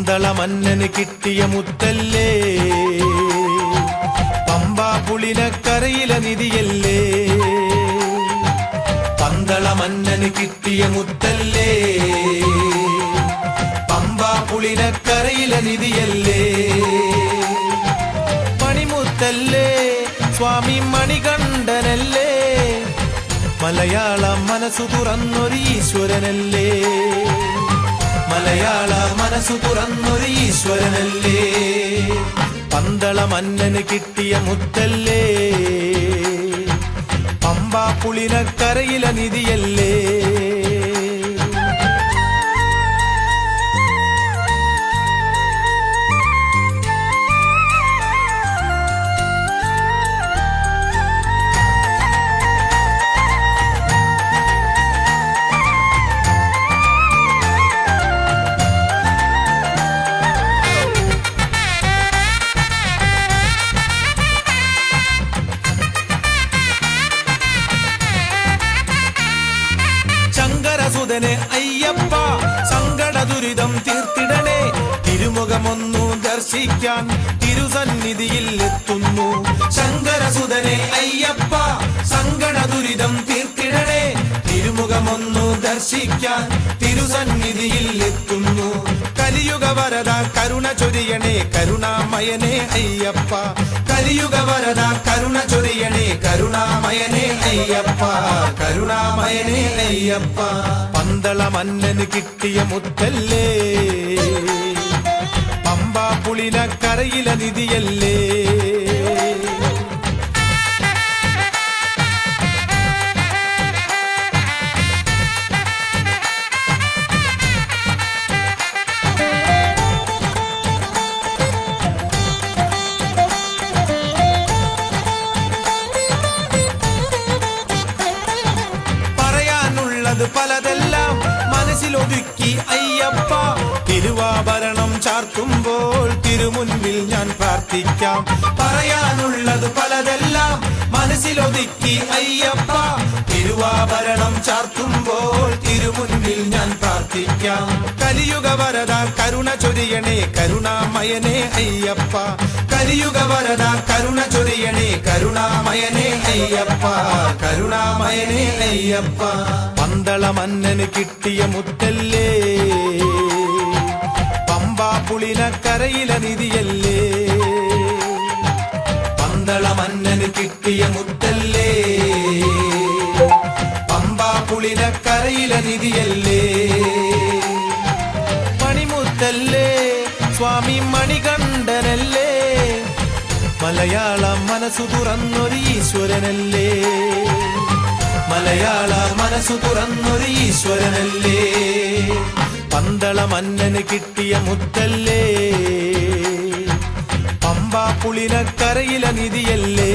പന്തള മന്നന് കിട്ടിയ മുത്തല്ലേ, പമ്പാ പുളിനക്കരയിലെ നിധിയല്ലേ. പന്തള മന്നന് കിട്ടിയ മുത്തല്ലേ, പമ്പാ പുളിനക്കരയിലെ നിധിയല്ലേ. മണിമുത്തല്ലേ സ്വാമി മണികണ്ഠനല്ലേ, മലയാള മനസ്സു തുറന്നൊരു ഈശ്വരനല്ലേ, മലയാള മനസ്സു തുറന്നൊരു ഈശ്വരനല്ലേ. പന്തള മന്നന് കിട്ടിയ മുത്തല്ലേ, പമ്പാ പുളിനക്കരയിലെ നിധിയല്ലേ. ശങ്കരസുതനെ അയ്യപ്പ സങ്കട ദുരിതം തീർത്തിടണേ, തിരുമുഖമൊന്നു ദർശിക്കാൻ തിരുസന്നിധിയിൽ എത്തുന്നു. ശങ്കരസുതനെ അയ്യപ്പ സങ്കട ദുരിതം തീർത്തിടണേ, തിരുമുഖമൊന്നു ദർശിക്കാൻ തിരുസന്നിധിയിൽ എത്തുന്നു. കലിയുഗ വരദ കരുണ ചൊരിയണേ കരുണാമയനെ അയ്യപ്പ, കലിയുഗ വരദ കരുണ ചൊരിയണേ കരുണാമയനെ അയ്യപ്പ, കരുണാമയനെ അയ്യപ്പ. പന്തള മന്നന് കിട്ടിയ മുത്തല്ലേ, പമ്പാ പുളിനക്കരയിലെ നിധിയല്ലേ. പലതെല്ലാം മനസ്സിലൊതുക്കി അയ്യപ്പ, തിരുവാഭരണം ചാർത്തുമ്പോൾ തിരുമുൻപിൽ ഞാൻ പ്രാർത്ഥിക്കാം. പറയാനുള്ളത് പലതെല്ലാം മനസ്സിലൊതുക്കി അയ്യപ്പ, തിരുവാഭരണം ചാർത്തുമ്പോൾ തിരുമുൻപിൽ ഞാൻ പ്രാർത്ഥിക്കാം. കലിയുഗ വരദ കരുണ ചൊരിയണേ കരുണാമയനെ അയ്യപ്പ, കലിയുഗ വരദ കരുണ ചൊരിയണേ കരുണാമയനെ അയ്യപ്പ, കരുണാമയനെ അയ്യപ്പ. പന്തള മന്നന് കിട്ടിയ മുത്തല്ലേ, പമ്പാ പുളിനക്കരയിലെ നിധിയല്ലേ. പന്തള മന്നന് കിട്ടിയ മുത്തല്ലേ, പമ്പാ പുളിനക്കരയിലെ നിധിയല്ലേ. മണിമുത്തല്ലേ സ്വാമി മണികണ്ഠനല്ലേ, മലയാള മനസ്സു തുറന്നൊരു ഈശ്വരനല്ലേ, മലയാള മനസ്സു തുറന്നൊരു ഈശ്വരനല്ലേ. പന്തള മന്നന് കിട്ടിയ മുത്തല്ലേ, പമ്പാ പുളിനക്കരയിലെ നിധിയല്ലേ.